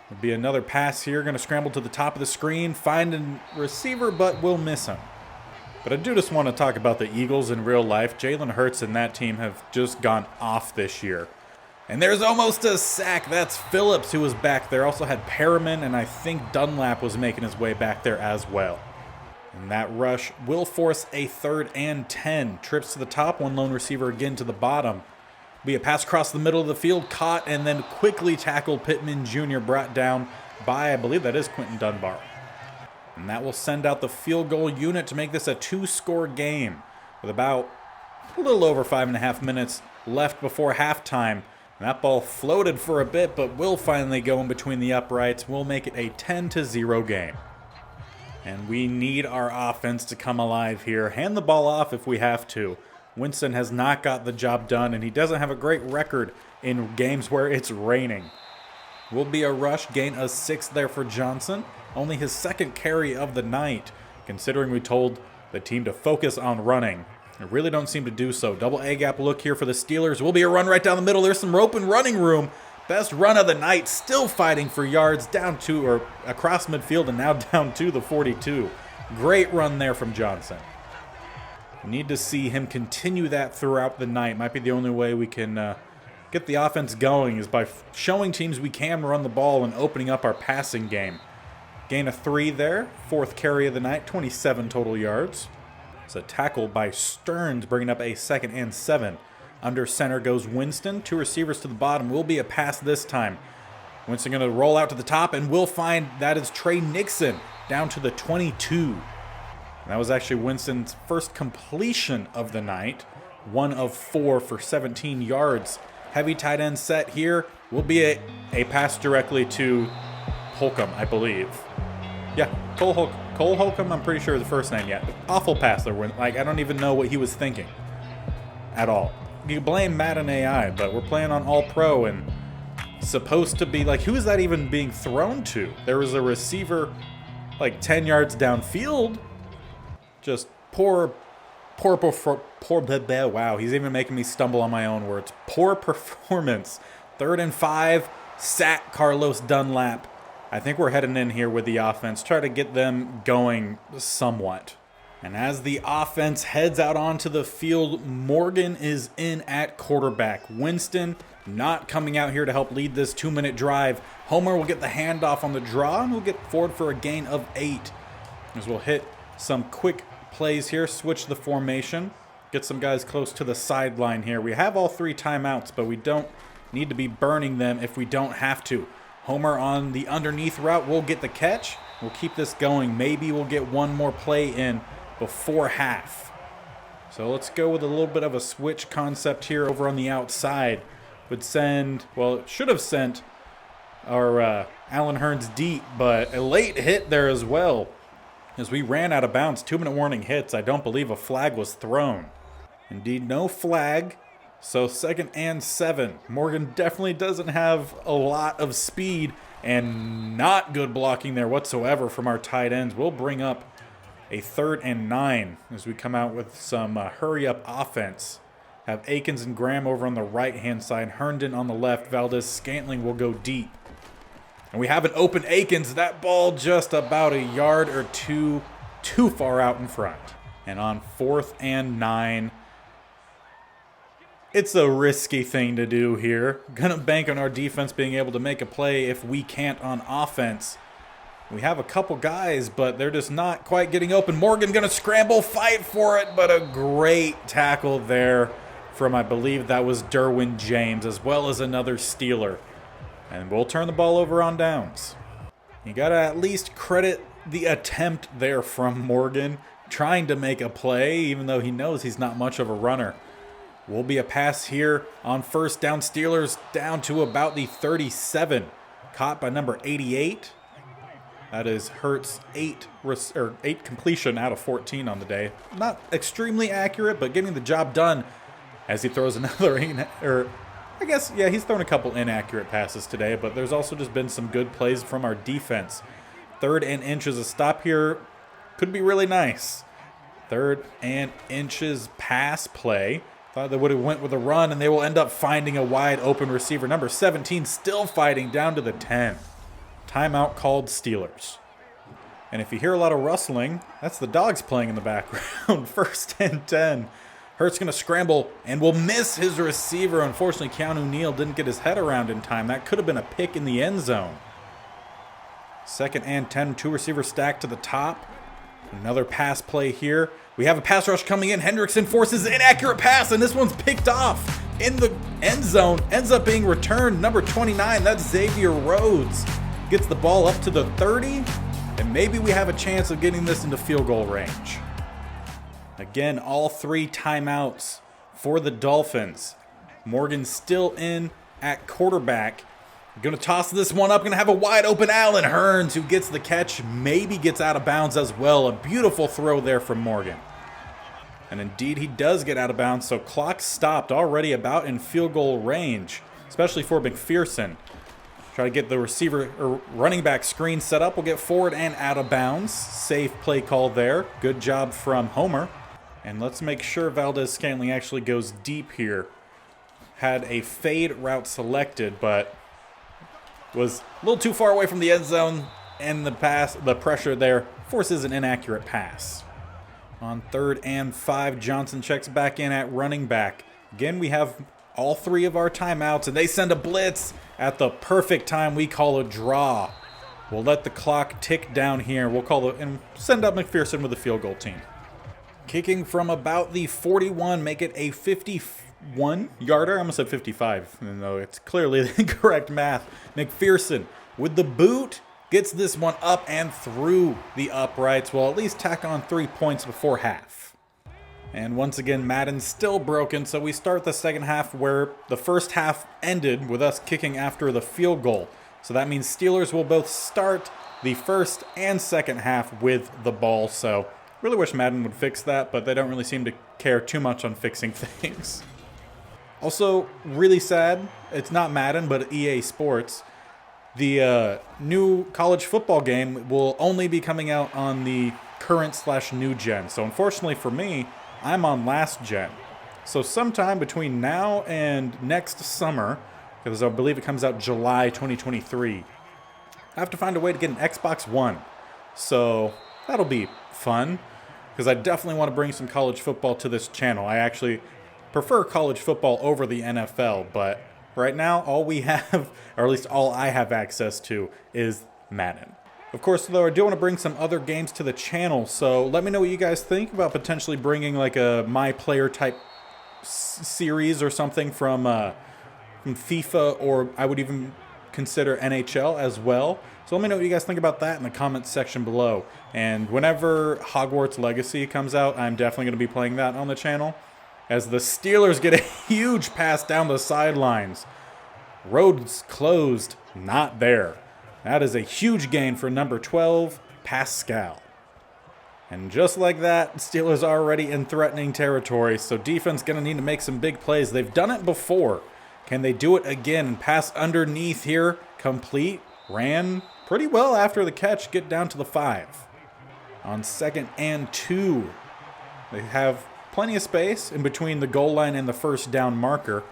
There'll be another pass here. Going to scramble to the top of the screen, find a receiver, but will miss him. But I do just want to talk about the Eagles in real life. Jalen Hurts and that team have just gone off this year. And there's almost a sack. That's Phillips who was back there. Also had Perriman, and I think Dunlap was making his way back there as well. And that rush will force a 3rd and 10. Trips to the top, one lone receiver again to the bottom. Be a pass across the middle of the field, caught, and then quickly tackled. Pittman Jr. brought down by, I believe that is Quentin Dunbar. And that will send out the field goal unit to make this a 2-score game with about a little over 5.5 minutes left before halftime. And that ball floated for a bit, but will finally go in between the uprights. We'll make it a 10-0 game. And we need our offense to come alive here. Hand the ball off if we have to. Winston has not got the job done, and he doesn't have a great record in games where it's raining. Will be a rush, gain of 6 there for Johnson. Only his 2nd carry of the night, considering we told the team to focus on running. They really don't seem to do so. Double A-gap look here for the Steelers. Will be a run right down the middle. There's some rope and running room. Best run of the night, still fighting for yards down to or across midfield and now down to the 42. Great run there from Johnson. We need to see him continue that throughout the night. Might be the only way we can get the offense going is by showing teams we can run the ball and opening up our passing game. Gain of 3 there, 4th carry of the night, 27 total yards. It's a tackle by Stearns, bringing up a 2nd and 7. Under center goes Winston. 2 receivers to the bottom. Will be a pass this time. Winston going to roll out to the top, and we'll find that is Trey Nixon down to the 22. And that was actually Winston's first completion of the night. 1 of 4 for 17 yards. Heavy tight end set here. Will be a pass directly to Holcomb, I believe. Yeah, Cole Holcomb, I'm pretty sure is the first name yet. Awful pass there. Like, I don't even know what he was thinking at all. You blame Madden AI, but we're playing on All Pro and supposed to be like, who is that even being thrown to? There was a receiver like 10 yards downfield. Just poor, wow, he's even making me stumble on my own words. Poor performance. 3rd and 5, sack Carlos Dunlap. I think we're heading in here with the offense, try to get them going somewhat. And as the offense heads out onto the field, Morgan is in at quarterback. Winston not coming out here to help lead this 2-minute drive. Homer will get the handoff on the draw, and we'll get forward for a gain of 8. As we'll hit some quick plays here, switch the formation, get some guys close to the sideline here. We have all 3 timeouts, but we don't need to be burning them if we don't have to. Homer on the underneath route will get the catch. We'll keep this going. Maybe we'll get one more play in before half. So let's go with a little bit of a switch concept here over on the outside. Would send, well, it should have sent our Allen Hurns deep, but a late hit there as well. As we ran out of bounds, 2-minute warning hits. I don't believe a flag was thrown. Indeed, no flag. So 2nd and 7. Morgan definitely doesn't have a lot of speed and not good blocking there whatsoever from our tight ends. We'll bring up a 3rd and 9 as we come out with some hurry-up offense. Have Akins and Graham over on the right-hand side. Herndon on the left. Valdez-Scantling will go deep. And we have an open Akins. That ball just about a yard or two too far out in front. And on 4th and 9, it's a risky thing to do here. Gonna bank on our defense being able to make a play if we can't on offense. We have a couple guys, but they're just not quite getting open. Morgan gonna scramble, fight for it, but a great tackle there from, I believe that was Derwin James, as well as another Steeler. And we'll turn the ball over on downs. You gotta at least credit the attempt there from Morgan, trying to make a play, even though he knows he's not much of a runner. Will be a pass here on 1st down. Steelers down to about the 37. Caught by number 88. That is Hurts' 8 completion out of 14 on the day. Not extremely accurate, but getting the job done as he throws another, he's thrown a couple inaccurate passes today, but there's also just been some good plays from our defense. 3rd and inches, a stop here could be really nice. 3rd and inches pass play. Thought they would have went with a run, and they will end up finding a wide open receiver. Number 17 still fighting down to the 10. Timeout called Steelers. And if you hear a lot of rustling, that's the dogs playing in the background. 1st and 10. Hurts going to scramble and will miss his receiver. Unfortunately, Keanu Neal didn't get his head around in time. That could have been a pick in the end zone. 2nd and 10, 2 receivers stacked to the top. Another pass play here. We have a pass rush coming in. Hendrickson forces an inaccurate pass, and this one's picked off in the end zone. Ends up being returned. Number 29, that's Xavier Rhodes. Gets the ball up to the 30, and maybe we have a chance of getting this into field goal range. Again, all 3 timeouts for the Dolphins. Morgan still in at quarterback. Going to toss this one up. Going to have a wide open Allen Hurns, who gets the catch, maybe gets out of bounds as well. A beautiful throw there from Morgan. And indeed, he does get out of bounds, so clock stopped already about in field goal range, especially for McPherson. Try to get the receiver or running back screen set up. We'll get forward and out of bounds. Safe play call there. Good job from Homer. And let's make sure Valdez-Scantling actually goes deep here. Had a fade route selected, but was a little too far away from the end zone, and the pressure there forces an inaccurate pass. On 3rd and 5, Johnson checks back in at running back. Again, we have all 3 of our timeouts, and they send a blitz at the perfect time. We call a draw. We'll let the clock tick down here. We'll call it and send up McPherson with the field goal team. Kicking from about the 41, make it a 51-yarder. I almost said 55, even though it's clearly the correct math. McPherson with the boot gets this one up and through the uprights. We'll at least tack on 3 points before half. And once again, Madden's still broken, so we start the second half where the first half ended with us kicking after the field goal. So that means Steelers will both start the first and second half with the ball. So really wish Madden would fix that, but they don't really seem to care too much on fixing things. Also, really sad, it's not Madden, but EA Sports. The new college football game will only be coming out on the current/new gen. So unfortunately for me, I'm on last gen. So sometime between now and next summer, because I believe it comes out July 2023, I have to find a way to get an Xbox One. So that'll be fun, because I definitely want to bring some college football to this channel. I actually prefer college football over the NFL, but right now all we have, or at least all I have access to, is Madden. Of course, though, I do want to bring some other games to the channel, so let me know what you guys think about potentially bringing like a My Player type series or something from FIFA, or I would even consider NHL as well. So let me know what you guys think about that in the comments section below. And whenever Hogwarts Legacy comes out, I'm definitely going to be playing that on the channel, as the Steelers get a huge pass down the sidelines. Roads closed, not there. That is a huge gain for number 12, Pascal. And just like that, Steelers are already in threatening territory, so defense going to need to make some big plays. They've done it before. Can they do it again? Pass underneath here, complete, ran pretty well after the catch, get down to the 5. On 2nd and 2, they have plenty of space in between the goal line and the first down marker.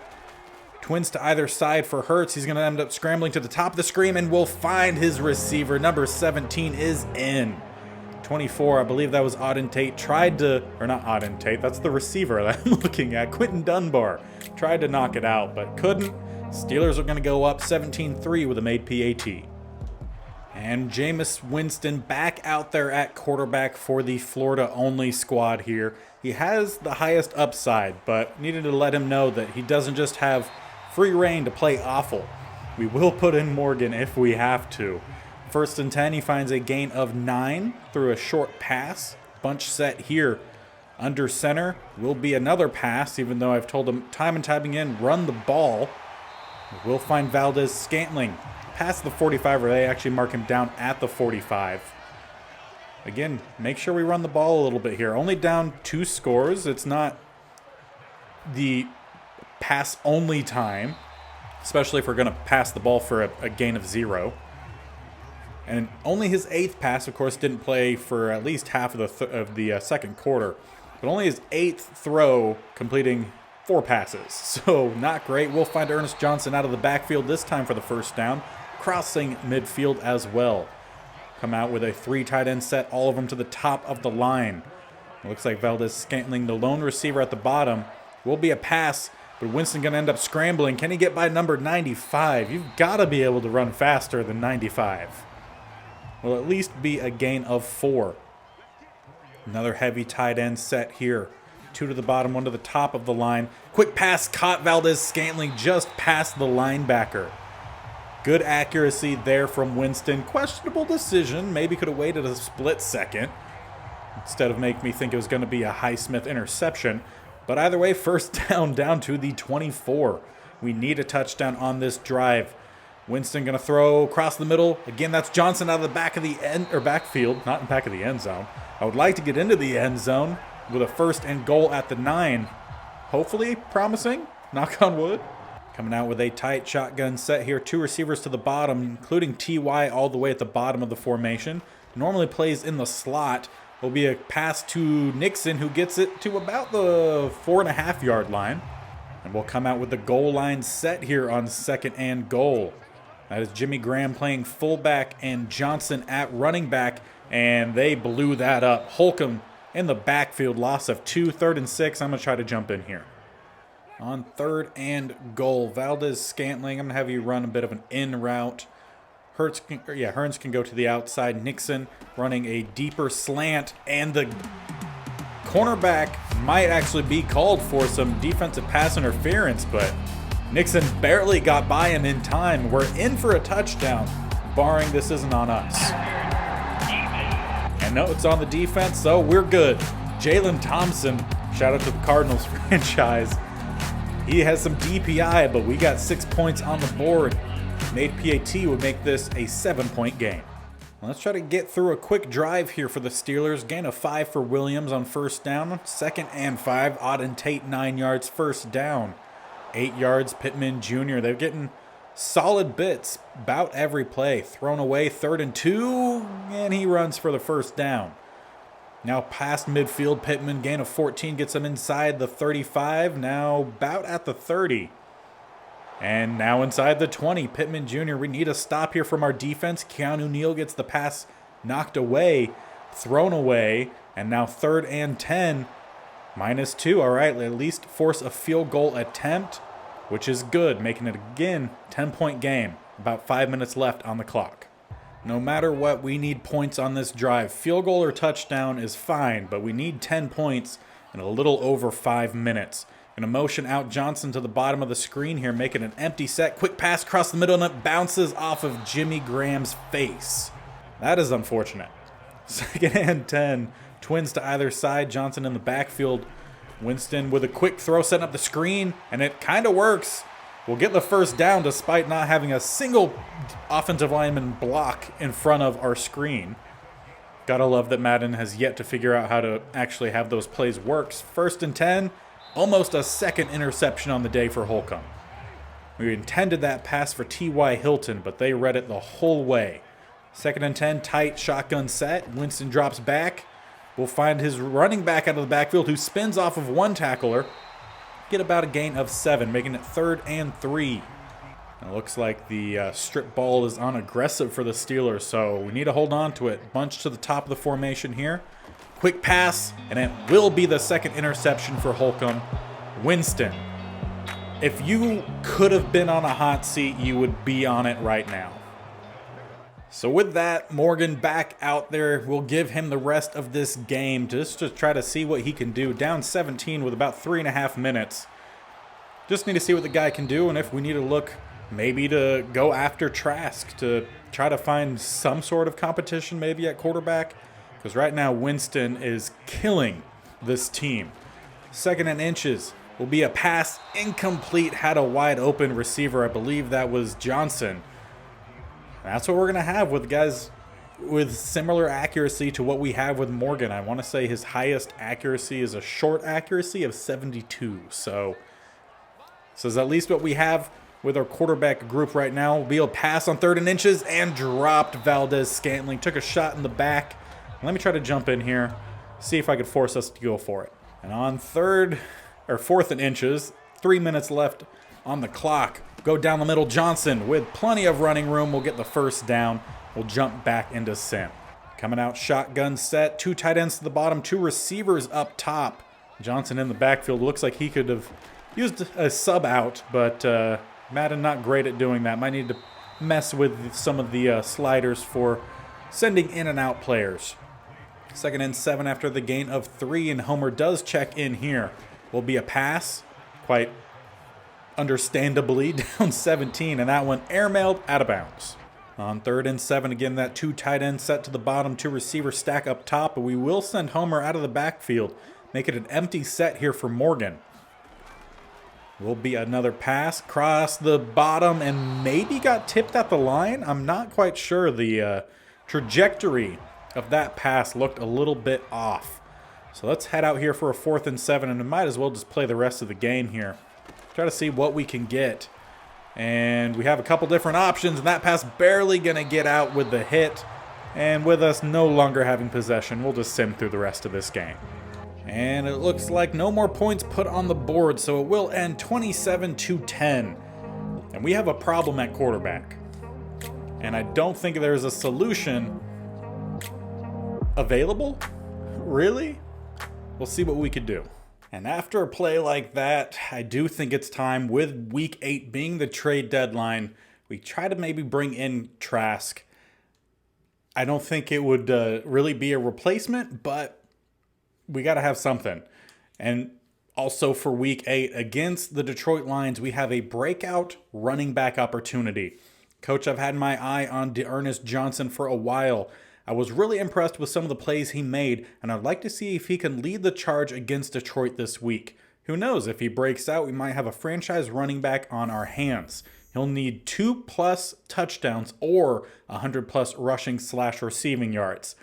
Twins to either side for Hurts. He's going to end up scrambling to the top of the screen and will find his receiver. Number 17 is in. 24, I believe that was Auden Tate, tried to, or not Auden Tate, that's the receiver that I'm looking at, Quentin Dunbar. Tried to knock it out, but couldn't. Steelers are going to go up 17-3 with a made PAT. And Jamies Winston back out there at quarterback for the Florida-only squad here. He has the highest upside, but needed to let him know that he doesn't just have free reign to play awful. We will put in Morgan if we have to. 1st and 10, he finds a gain of 9 through a short pass. Bunch set here under center. Will be another pass, even though I've told him time and time again, run the ball. We'll find Valdes-Scantling past the 45, or they actually mark him down at the 45. Again, make sure we run the ball a little bit here. Only down 2 scores. It's not the pass-only time, especially if we're going to pass the ball for a gain of 0. And only his 8th pass, of course, didn't play for at least half of the second quarter. But only his 8th throw, completing 4 passes. So not great. We'll find Ernest Johnson out of the backfield this time for the first down, crossing midfield as well. Come out with a 3 tight end set, all of them to the top of the line. It looks like Valdes-Scantling, the lone receiver at the bottom, will be a pass, but Winston going to end up scrambling. Can he get by number 95? You've got to be able to run faster than 95. Will at least be a gain of 4. Another heavy tight end set here. 2 to the bottom, 1 to the top of the line. Quick pass caught Valdes-Scantling just past the linebacker. Good accuracy there from Winston. Questionable decision. Maybe could have waited a split second instead of make me think it was going to be a Highsmith interception. But either way, first down to the 24. We need a touchdown on this drive. Winston going to throw across the middle. Again, that's Johnson out of the back of the end, or backfield, not in back of the end zone. I would like to get into the end zone with a 1st and goal at the 9. Hopefully promising, knock on wood. Coming out with a tight shotgun set here. 2 receivers to the bottom, including TY all the way at the bottom of the formation. Normally plays in the slot. Will be a pass to Nixon, who gets it to about the 4.5-yard line. And we'll come out with the goal line set here on 2nd and goal. That is Jimmy Graham playing fullback and Johnson at running back, and they blew that up. Holcomb in the backfield, loss of 2, 3rd and 6. I'm going to try to jump in here. On 3rd and goal, Valdes-Scantling, I'm going to have you run a bit of an in route. Hearns can go to the outside. Nixon running a deeper slant, and the cornerback might actually be called for some defensive pass interference, but Nixon barely got by him in time. We're in for a touchdown, barring this isn't on us. And no, it's on the defense, so we're good. Jalen Thompson, shout out to the Cardinals franchise. He has some DPI, but we got 6 points on the board. Made PAT would make this a 7-point game. Let's try to get through a quick drive here for the Steelers. Gain of 5 for Williams on 1st down. 2nd and 5. Auden Tate 9 yards, 1st down. 8 yards, Pittman Jr. They're getting solid bits about every play. Thrown away, 3rd and 2, and he runs for the 1st down. Now past midfield, Pittman, gain of 14, gets him inside the 35. Now about at the 30. And now inside the 20, Pittman Jr., we need a stop here from our defense. Keanu Neal gets the pass knocked away, thrown away, and now 3rd and 10, -2. All right, at least force a field goal attempt, which is good, making it again 10-point game. About 5 minutes left on the clock. No matter what, we need points on this drive. Field goal or touchdown is fine, but we need 10 points in a little over 5 minutes. Gonna motion out Johnson to the bottom of the screen here, making an empty set. Quick pass across the middle, and it bounces off of Jimmy Graham's face. That is unfortunate. 2nd and 10. Twins to either side. Johnson in the backfield. Winston with a quick throw, setting up the screen, and it kind of works. We'll get the first down despite not having a single offensive lineman block in front of our screen. Gotta love that Madden has yet to figure out how to actually have those plays work. 1st and 10. Almost a 2nd interception on the day for Holcomb. We intended that pass for T.Y. Hilton, but they read it the whole way. 2nd and 10, tight shotgun set. Winston drops back. We'll find his running back out of the backfield who spins off of one tackler. Get about a gain of 7, making it 3rd and 3. It looks like the strip ball is on aggressive for the Steelers, so we need to hold on to it. Bunch to the top of the formation here. Quick pass, and it will be the 2nd interception for Holcomb. Winston, if you could have been on a hot seat, you would be on it right now. So with that, Morgan back out there. We'll give him the rest of this game just to try to see what he can do. Down 17 with about 3.5 minutes. Just need to see what the guy can do, and if we need to look maybe to go after Trask to try to find some sort of competition maybe at quarterback. Because right now, Winston is killing this team. 2nd and inches will be a pass incomplete. Had a wide open receiver. I believe that was Johnson. That's what we're going to have with guys with similar accuracy to what we have with Morgan. I want to say his highest accuracy is a short accuracy of 72. So this is at least what we have with our quarterback group right now. Will be a pass on 3rd and inches and dropped. Valdez-Scantling took a shot in the back. Let me try to jump in here, see if I could force us to go for it. And on 4th and inches, 3 minutes left on the clock. Go down the middle. Johnson with plenty of running room will get the first down. We'll jump back into Sim. Coming out shotgun set. 2 tight ends to the bottom, 2 receivers up top. Johnson in the backfield. Looks like he could have used a sub out, but Madden not great at doing that. Might need to mess with some of the sliders for sending in and out players. 2nd and 7 after the gain of 3, and Homer does check in here. Will be a pass, quite understandably, down 17, and that one airmailed out of bounds. On 3rd and 7, again, that 2 tight ends set to the bottom, 2 receivers stack up top, but we will send Homer out of the backfield. Make it an empty set here for Morgan. Will be another pass across the bottom and maybe got tipped at the line. I'm not quite sure. The trajectory of that pass looked a little bit off. So let's head out here for a 4th and 7, and we might as well just play the rest of the game here. Try to see what we can get. And we have a couple different options, and that pass barely going to get out with the hit. And with us no longer having possession, we'll just sim through the rest of this game. And it looks like no more points put on the board, so it will end 27-10. And we have a problem at quarterback. And I don't think there's a solution available. Really? We'll see what we could do. And after a play like that, I do think it's time, with Week 8 being the trade deadline, we try to maybe bring in Trask. I don't think it would really be a replacement, but we got to have something. And also for Week 8, against the Detroit Lions, we have a breakout running back opportunity. Coach, I've had my eye on D'Ernest Johnson for a while. I was really impressed with some of the plays he made, and I'd like to see if he can lead the charge against Detroit this week. Who knows, if he breaks out, we might have a franchise running back on our hands. He'll need 2+ touchdowns or 100+ rushing/receiving yards.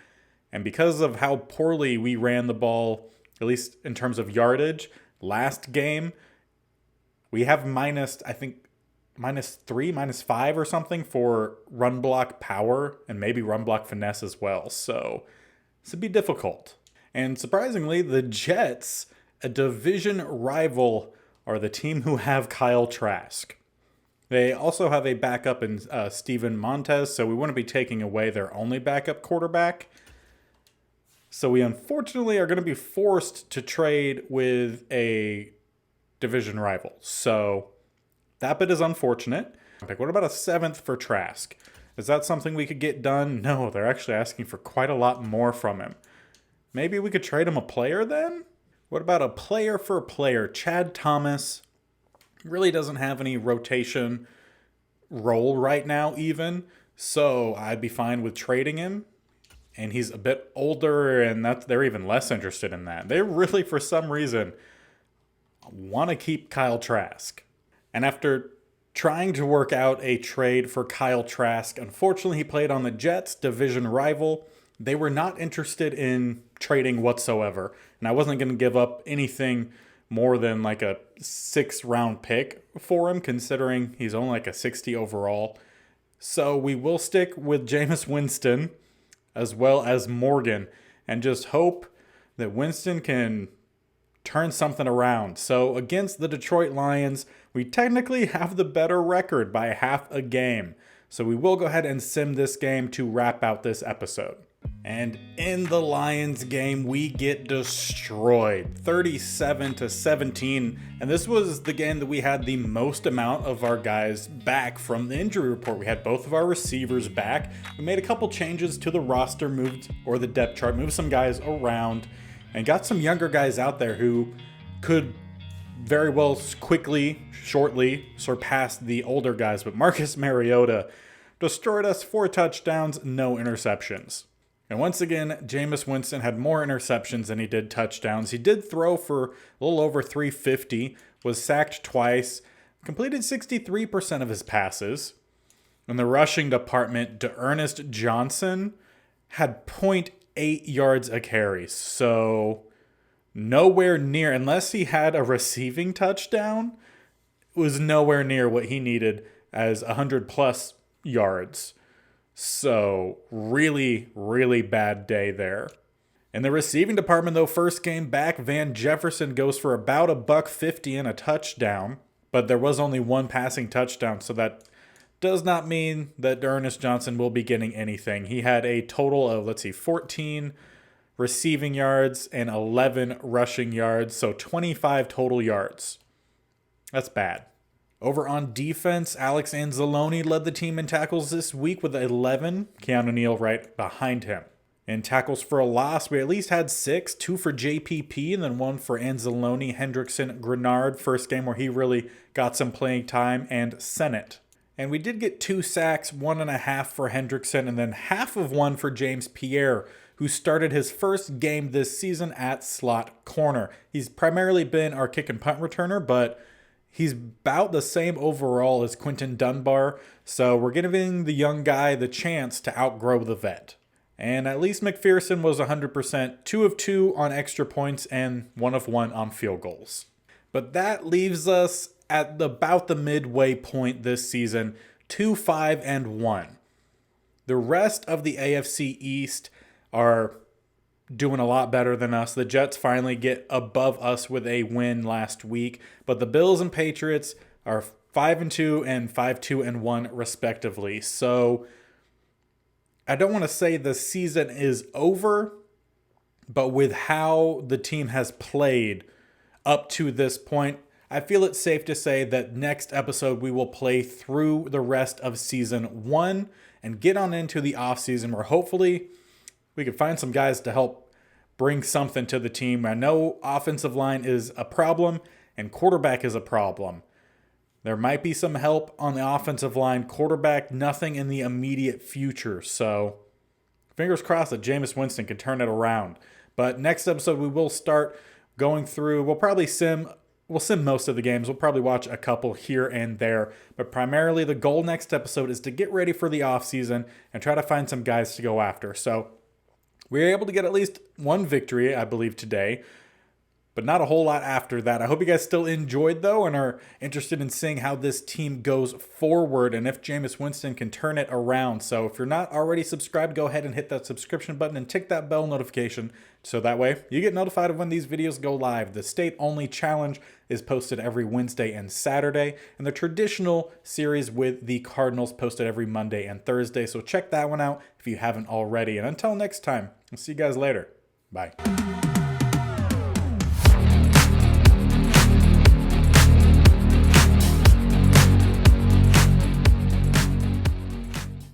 And because of how poorly we ran the ball, at least in terms of yardage, last game, we have -3, -5 or something for run block power and maybe run block finesse as well. So this would be difficult. And surprisingly, the Jets, a division rival, are the team who have Kyle Trask. They also have a backup in Steven Montez, so we wouldn't be taking away their only backup quarterback. So we unfortunately are going to be forced to trade with a division rival. So that bit is unfortunate. What about a 7th for Trask? Is that something we could get done? No, they're actually asking for quite a lot more from him. Maybe we could trade him a player then? What about a player for a player? Chad Thomas really doesn't have any rotation role right now even, so I'd be fine with trading him. And he's a bit older, and they're even less interested in that. They really, for some reason, want to keep Kyle Trask. And after trying to work out a trade for Kyle Trask, unfortunately he played on the Jets, division rival. They were not interested in trading whatsoever, and I wasn't going to give up anything more than like a 6th-round pick for him, considering he's only like a 60 overall. So we will stick with Jamies Winston as well as Morgan, and just hope that Winston can turn something around. So against the Detroit Lions, we technically have the better record by half a game. So we will go ahead and sim this game to wrap out this episode. And in the Lions game, we get destroyed 37-17. And this was the game that we had the most amount of our guys back from the injury report. We had both of our receivers back. We made a couple changes to the roster, the depth chart, moved some guys around, and got some younger guys out there who could very well shortly surpass the older guys. But Marcus Mariota destroyed us, 4 touchdowns, no interceptions. And once again, Jamies Winston had more interceptions than he did touchdowns. He did throw for a little over 350, was sacked twice, completed 63% of his passes. In the rushing department, D'Ernest Johnson had 0.8 yards a carry. So nowhere near, unless he had a receiving touchdown, was nowhere near what he needed as 100+ yards. So really, really bad day there. In the receiving department, though, first game back, Van Jefferson goes for about $150 and a touchdown, but there was only 1 passing touchdown, so that does not mean that D'Ernest Johnson will be getting anything. He had a total of, 14 receiving yards and 11 rushing yards, so 25 total yards. That's bad. Over on defense, Alex Anzalone led the team in tackles this week with 11. Keanu Neal right behind him. In tackles for a loss, we at least had 6, 2 for JPP and then 1 for Anzalone, Hendrickson, Grenard, first game where he really got some playing time, and Sennett. And we did get 2 sacks, 1.5 for Hendrickson, and then half of 1 for James Pierre, who started his first game this season at slot corner. He's primarily been our kick and punt returner, but he's about the same overall as Quinton Dunbar, so we're giving the young guy the chance to outgrow the vet. And at least McPherson was 100%, 2 of 2 on extra points and 1 of 1 on field goals. But that leaves us at about the midway point this season, 2-5-1. The rest of the AFC East are doing a lot better than us. The Jets finally get above us with a win last week, but the Bills and Patriots are 5-2 and 5-2-1 respectively. So I don't want to say the season is over, but with how the team has played up to this point, I feel it's safe to say that next episode we will play through the rest of season 1 and get on into the offseason where hopefully we can find some guys to help bring something to the team. I know offensive line is a problem and quarterback is a problem. There might be some help on the offensive line. Quarterback, nothing in the immediate future. So fingers crossed that Jamies Winston can turn it around. But next episode we will start going through, we'll sim most of the games. We'll probably watch a couple here and there. But primarily the goal next episode is to get ready for the offseason and try to find some guys to go after. So we were able to get at least 1 victory, I believe, today. but not a whole lot after that. I hope you guys still enjoyed, though, and are interested in seeing how this team goes forward and if Jamies Winston can turn it around. So if you're not already subscribed, go ahead and hit that subscription button and tick that bell notification so that way you get notified of when these videos go live. The state-only challenge is posted every Wednesday and Saturday, and the traditional series with the Cardinals posted every Monday and Thursday. So check that one out if you haven't already. And until next time, I'll see you guys later. Bye.